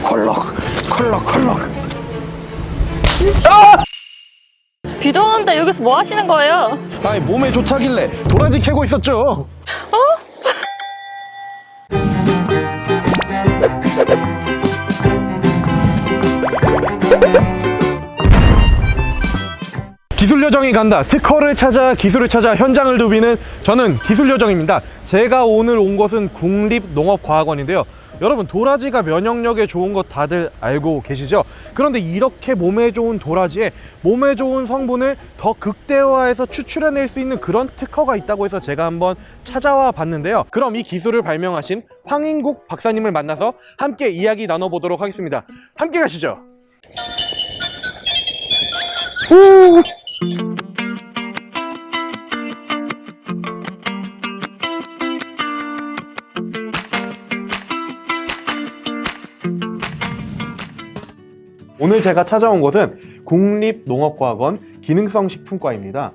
콜록 콜록. 비도 오는데 여기서 뭐 하시는 거예요? 아니 몸에 좋다길래 도라지 캐고 있었죠. 기술요정이 간다. 특허를 찾아 기술을 찾아 현장을 누비는 저는 기술요정입니다. 제가 오늘 온 곳은 국립농업과학원인데요. 여러분, 도라지가 면역력에 좋은 거 다들 알고 계시죠? 그런데 이렇게 몸에 좋은 도라지에 몸에 좋은 성분을 더 극대화해서 추출해낼 수 있는 그런 특허가 있다고 해서 제가 한번 찾아와 봤는데요. 그럼 이 기술을 발명하신 황인국 박사님을 만나서 함께 이야기 나눠보도록 하겠습니다. 함께 가시죠. 오늘 제가 찾아온 곳은 국립농업과학원 기능성식품과입니다.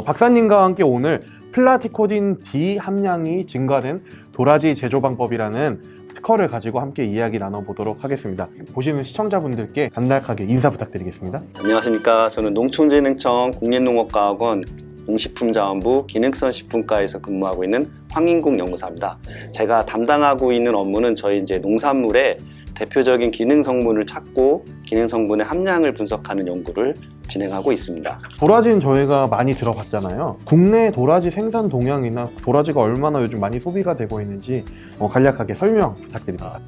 박사님과 함께 오늘 플라티코딘 D 함량이 증가된 도라지 제조 방법이라는 특허를 가지고 함께 이야기 나눠보도록 하겠습니다. 보시는 시청자분들께 간략하게 인사 부탁드리겠습니다. 안녕하십니까. 저는 농촌진흥청 국립농업과학원 농식품자원부 기능성식품과에서 근무하고 있는 황인국 연구사입니다. 제가 담당하고 있는 업무는 저희 이제 농산물의 대표적인 기능 성분을 찾고 기능 성분의 함량을 분석하는 연구를 진행하고 있습니다. 도라지는 저희가 많이 들어봤잖아요. 국내 도라지 생산 동향이나 도라지가 얼마나 요즘 많이 소비가 되고 있는지 간략하게 설명 부탁드립니다.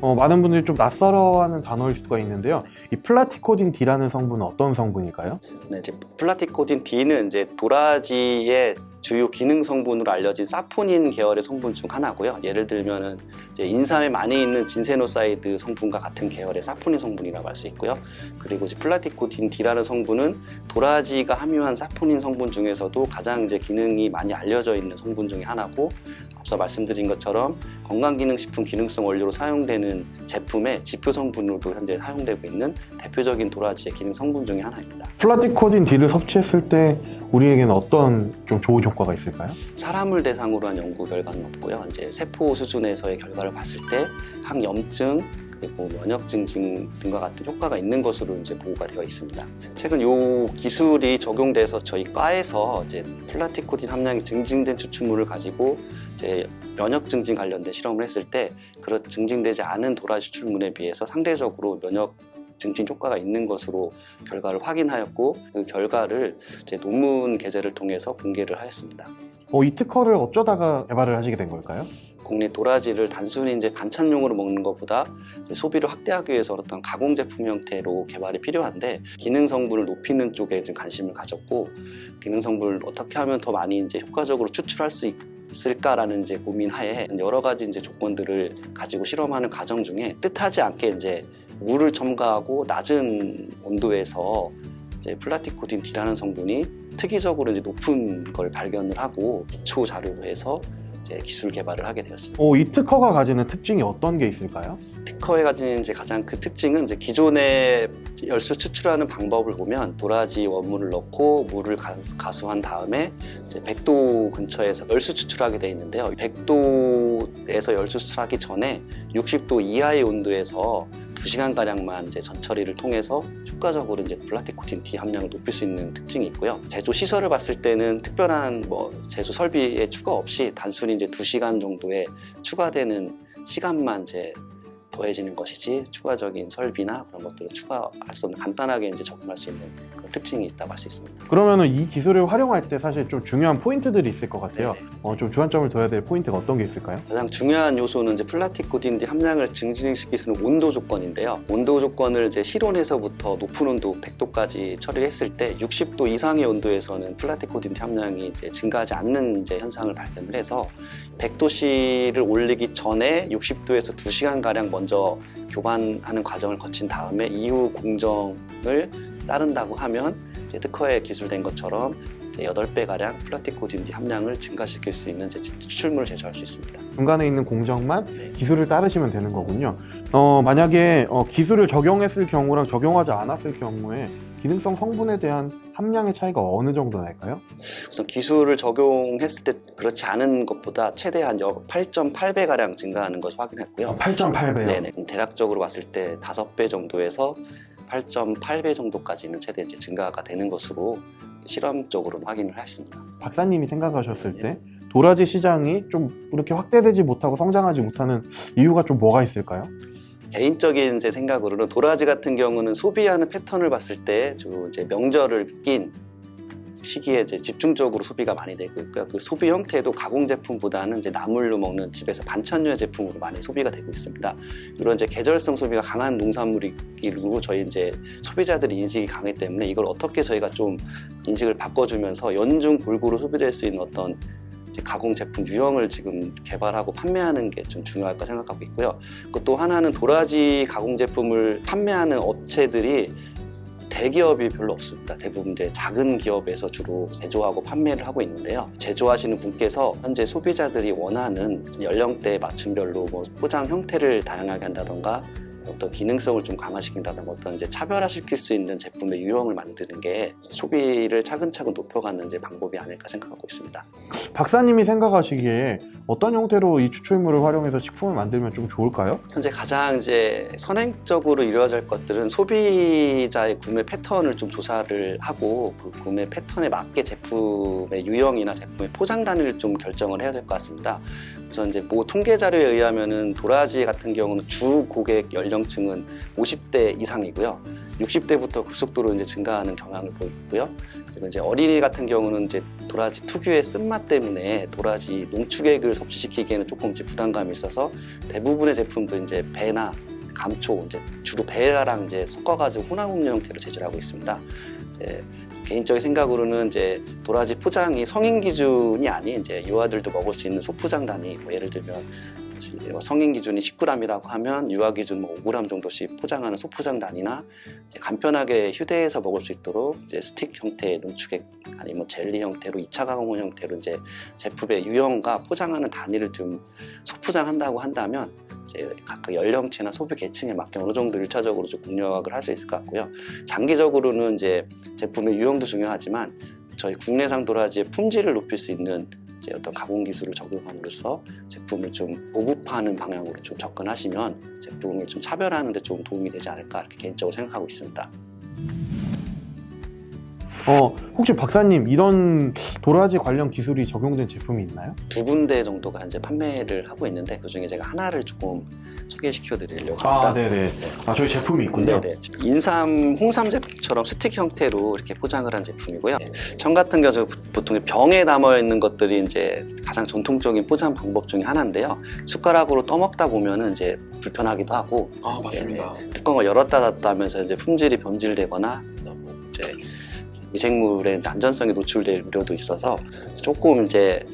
많은 분들이 좀 낯설어하는 단어일 수가 있는데요. 이 플라티코딘 D라는 성분은 어떤 성분일까요? 네, 이제 플라티코딘 D는 이제 도라지의 주요 기능 성분으로 알려진 사포닌 계열의 성분 중 하나고요. 예를 들면은 이제 인삼에 많이 있는 진세노사이드 성분과 같은 계열의 사포닌 성분이라고 할 수 있고요. 그리고 이제 플라티코딘 D라는 성분은 도라지가 함유한 사포닌 성분 중에서도 가장 이제 기능이 많이 알려져 있는 성분 중에 하나고, 앞서 말씀드린 것처럼 건강기능식품 기능성 원료로 사용되는 제품의 지표 성분으로도 현재 사용되고 있는 대표적인 도라지의 기능 성분 중에 하나입니다. 플라티코딘 D를 섭취했을 때 우리에게는 어떤 좀 좋은 효과가 있을까요? 사람을 대상으로 한 연구 결과는 없고요. 이제 세포 수준에서의 결과를 봤을 때 항염증 그리고 면역 증진 등과 같은 효과가 있는 것으로 이제 보고가 되어 있습니다. 최근 이 기술이 적용돼서 저희 과에서 이제 플라티코딘 함량이 증진된 추출물을 가지고 이제 면역 증진 관련된 실험을 했을 때 그런 증진되지 않은 도라지 추출물에 비해서 상대적으로 면역 증진 효과가 있는 것으로 결과를 확인하였고, 그 결과를 이제 논문 게재를 통해서 공개를 하였습니다. 이 특허를 어쩌다가 개발을 하시게 된 걸까요? 국내 도라지를 단순히 이제 반찬용으로 먹는 것보다 이제 소비를 확대하기 위해서 어떤 가공 제품 형태로 개발이 필요한데, 기능 성분을 높이는 쪽에 좀 관심을 가졌고, 기능 성분을 어떻게 하면 더 많이 이제 효과적으로 추출할 수 있을까라는 이제 고민하에 여러 가지 이제 조건들을 가지고 실험하는 과정 중에 뜻하지 않게 이제 물을 첨가하고 낮은 온도에서 이제 플라티코딘 D라는 성분이 특이적으로 이제 높은 걸 발견을 하고 기초 자료로 해서 이제 기술 개발을 하게 되었습니다. 이 특허가 가지는 특징이 어떤 게 있을까요? 특허에 가진 이제 가장 큰 특징은 이제 기존의 열수 추출하는 방법을 보면 도라지 원물을 넣고 물을 가수한 다음에 이제 100도 근처에서 열수 추출하게 돼 있는데요. 100도에서 열수 추출하기 전에 60도 이하의 온도에서 2시간가량만 이제 전처리를 통해서 효과적으로 이제 플라티코딘 D 함량을 높일 수 있는 특징이 있고요. 제조 시설을 봤을 때는 특별한 제조 설비의 추가 없이 단순히 이제 2시간 정도의 추가되는 시간만 이제 더해지는 것이지 추가적인 설비나 그런 것들을 추가할 수 없는, 간단하게 이제 적용할 수 있는 그런 특징이 있다고 할 수 있습니다. 그러면은 이 기술을 활용할 때 사실 좀 중요한 포인트들이 있을 것 같아요. 좀 주안점을 둬야 될 포인트가 어떤 게 있을까요? 가장 중요한 요소는 이제 플라티코딘 D 함량을 증진시킬 수 있는 온도 조건인데요. 온도 조건을 이제 실온에서부터 높은 온도 100도까지 처리를 했을 때 60도 이상의 온도에서는 플라티코딘 D 함량이 이제 증가하지 않는 이제 현상을 발견을 해서 100도씨를 올리기 전에 60도에서 2시간 가량 먼저 교반하는 과정을 거친 다음에 이후 공정을 따른다고 하면 이제 특허에 기술된 것처럼 8배가량 플라티코딘 D 함량을 증가시킬 수 있는 추출물을 제조할 수 있습니다. 중간에 있는 공정만 기술을 따르시면 되는 거군요. 만약에 기술을 적용했을 경우랑 적용하지 않았을 경우에 기능성 성분에 대한 함량의 차이가 어느 정도 날까요? 우선 기술을 적용했을 때 그렇지 않은 것보다 최대한 8.8배 가량 증가하는 것을 확인했고요. 8.8배요? 네네. 대략적으로 봤을 때 5배 정도에서 8.8배 정도까지는 최대 이제 증가가 되는 것으로 실험적으로 확인을 했습니다. 박사님이 생각하셨을 때 도라지 시장이 좀 이렇게 확대되지 못하고 성장하지 못하는 이유가 좀 뭐가 있을까요? 개인적인 제 생각으로는 도라지 같은 경우는 소비하는 패턴을 봤을 때 주로 이제 명절을 낀 시기에 이제 집중적으로 소비가 많이 되고 있고요. 그 소비 형태도 가공 제품보다는 이제 나물로 먹는 집에서 반찬류의 제품으로 많이 소비가 되고 있습니다. 이런 이제 계절성 소비가 강한 농산물이고 저희 이제 소비자들의 인식이 강하기 때문에 이걸 어떻게 저희가 좀 인식을 바꿔주면서 연중 골고루 소비될 수 있는 어떤 이제 가공 제품 유형을 지금 개발하고 판매하는 게 좀 중요할 까 생각하고 있고요. 또 하나는 도라지 가공 제품을 판매하는 업체들이 대기업이 별로 없습니다. 대부분 이제 작은 기업에서 주로 제조하고 판매를 하고 있는데요. 제조하시는 분께서 현재 소비자들이 원하는 연령대 맞춤별로 뭐 포장 형태를 다양하게 한다던가 어떤 기능성을 좀 강화시킨다던가 어떤 이제 차별화시킬 수 있는 제품의 유형을 만드는 게 소비를 차근차근 높여가는 이제 방법이 아닐까 생각하고 있습니다. 박사님이 생각하시기에 어떤 형태로 이 추출물을 활용해서 식품을 만들면 좀 좋을까요? 현재 가장 이제 선행적으로 이루어질 것들은 소비자의 구매 패턴을 좀 조사를 하고 그 구매 패턴에 맞게 제품의 유형이나 제품의 포장 단위를 좀 결정을 해야 될 것 같습니다. 우선 이제 뭐 통계 자료에 의하면은 도라지 같은 경우는 주 고객 연령층은 50대 이상이고요. 60대부터 급속도로 이제 증가하는 경향을 보이고요. 그리고 이제 어린이 같은 경우는 이제 도라지 특유의 쓴맛 때문에 도라지 농축액을 섭취시키기에는 조금 이제 부담감이 있어서 대부분의 제품도 이제 배나 감초, 이제 주로 배랑 이제 섞어가지고 혼합 음료 형태로 제조하고 있습니다. 개인적인 생각으로는 이제 도라지 포장이 성인 기준이 아닌 이제 유아들도 먹을 수 있는 소포장 단위, 뭐 예를 들면 성인 기준이 10g이라고 하면 유아 기준 뭐 5g 정도씩 포장하는 소포장 단위나 이제 간편하게 휴대해서 먹을 수 있도록 이제 스틱 형태의 농축액 아니면 젤리 형태로 2차 가공 형태로 이제 제품의 유형과 포장하는 단위를 좀 소포장한다고 한다면 이제 각각 연령층이나 소비 계층에 맞게 어느 정도 1차적으로 좀 공략을 할 수 있을 것 같고요. 장기적으로는 이제 제품의 유형도 중요하지만 저희 국내산 도라지의 품질을 높일 수 있는 이제 어떤 가공 기술을 적용함으로써 제품을 좀 보급하는 방향으로 좀 접근하시면 제품을 좀 차별화하는 데 좀 도움이 되지 않을까 이렇게 개인적으로 생각하고 있습니다. 혹시 박사님 이런 도라지 관련 기술이 적용된 제품이 있나요? 2군데 정도가 이제 판매를 하고 있는데 그 중에 제가 하나를 조금 소개시켜 드리려고 합니다. 네네. 저희 제품이 있군요. 네네. 인삼, 홍삼제처럼 스틱 형태로 이렇게 포장을 한 제품이고요. 청 같은 경우 보통 병에 담아 있는 것들이 이제 가장 전통적인 포장 방법 중에 하나인데요. 숟가락으로 떠먹다 보면은 이제 불편하기도 하고. 맞습니다. 뚜껑을 열었다 닫다 하면서 이제 품질이 변질되거나 이제 미생물의 안전성이 노출될 우려도 있어서 조금 이제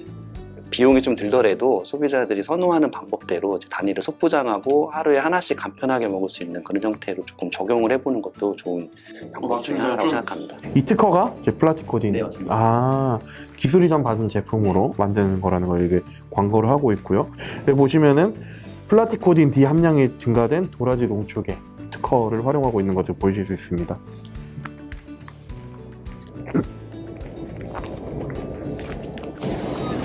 비용이 좀 들더라도 소비자들이 선호하는 방법대로 이제 단위를 소포장하고 하루에 하나씩 간편하게 먹을 수 있는 그런 형태로 조금 적용을 해보는 것도 좋은 방법 중에 하나라고 생각합니다. 이 특허가 이제 플라틱 코딘. 네, 맞습니다. 기술 이전 받은 제품으로 만드는 거라는 걸 이게 광고를 하고 있고요. 여기 보시면은 플라틱 코딘 D 함량이 증가된 도라지 농축액 특허를 활용하고 있는 것을 보실 수 있습니다.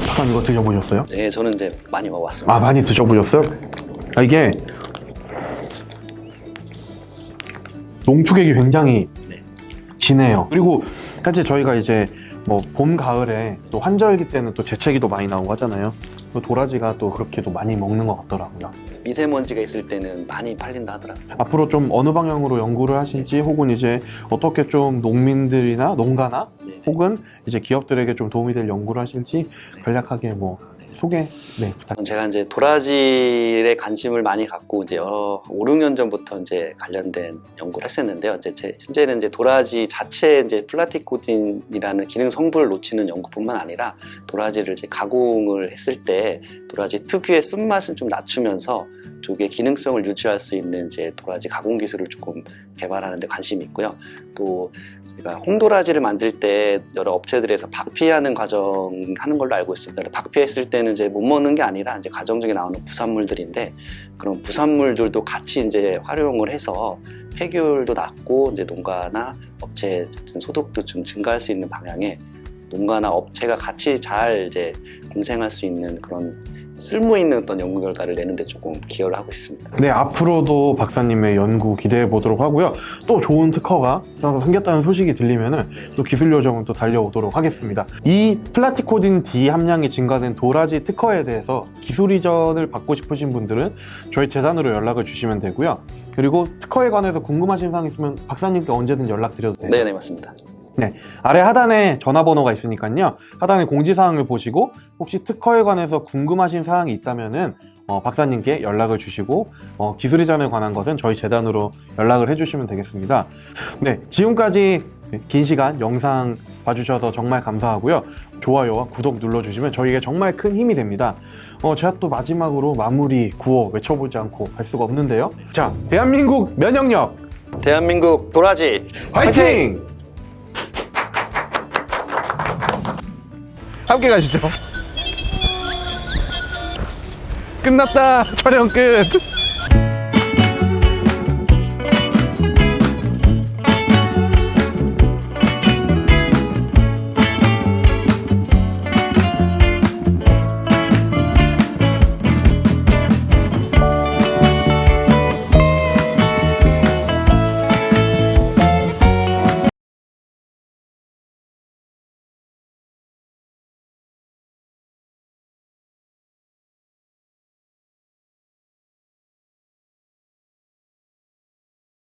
박사님 이거 드셔보셨어요? 네, 저는 이제 많이 먹어봤습니다. 많이 드셔보셨어요? 이게 농축액이 굉장히 네. 진해요. 그리고 사실 저희가 이제 뭐 봄, 가을에 또 환절기 때는 또 재채기도 많이 나오고 하잖아요. 또 도라지가 또 그렇게도 많이 먹는 것 같더라고요. 미세먼지가 있을 때는 많이 팔린다 하더라고요. 앞으로 좀 어느 방향으로 연구를 하실지 혹은 이제 어떻게 좀 농민들이나 농가나 혹은 이제 기업들에게 좀 도움이 될 연구를 하실지 간략하게 뭐 소개 부탁드립니다. 제가 이제 도라지에 관심을 많이 갖고 이제 5, 6년 전부터 이제 관련된 연구를 했었는데요. 현재는 이제 도라지 자체 이제 플라티코딘이라는 기능 성분을 놓치는 연구뿐만 아니라 도라지를 이제 가공을 했을 때 도라지 특유의 쓴맛을 좀 낮추면서 쪽의 기능성을 유지할 수 있는 이제 도라지 가공 기술을 조금 개발하는 데 관심이 있고요. 또 제가 홍도라지를 만들 때 여러 업체들에서 박피하는 과정 하는 걸로 알고 있습니다. 박피했을 때는 이제 못 먹는 게 아니라 이제 가정중에 나오는 부산물들인데, 그런 부산물들도 같이 이제 활용을 해서 폐기율도 낮고 이제 농가나 업체 어쨌든 소득도 좀 증가할 수 있는 방향에 농가나 업체가 같이 잘 이제 공생할 수 있는 그런 쓸모 있는 어떤 연구 결과를 내는데 조금 기여를 하고 있습니다. 네, 앞으로도 박사님의 연구 기대해 보도록 하고요. 또 좋은 특허가 생겼다는 소식이 들리면은 또 기술 요정은 또 달려오도록 하겠습니다. 이 플라티코딘 D 함량이 증가된 도라지 특허에 대해서 기술 이전을 받고 싶으신 분들은 저희 재단으로 연락을 주시면 되고요. 그리고 특허에 관해서 궁금하신 사항 있으면 박사님께 언제든 연락드려도 돼요. 네, 맞습니다. 네, 아래 하단에 전화번호가 있으니까요. 하단에 공지사항을 보시고 혹시 특허에 관해서 궁금하신 사항이 있다면은 박사님께 연락을 주시고 기술 이전에 관한 것은 저희 재단으로 연락을 해주시면 되겠습니다. 네, 지금까지 긴 시간 영상 봐주셔서 정말 감사하고요. 좋아요와 구독 눌러주시면 저희에게 정말 큰 힘이 됩니다. 제가 또 마지막으로 마무리 구호 외쳐보지 않고 갈 수가 없는데요. 자, 대한민국 면역력 대한민국 도라지 화이팅! 함께 가시죠. 끝났다. 촬영 끝.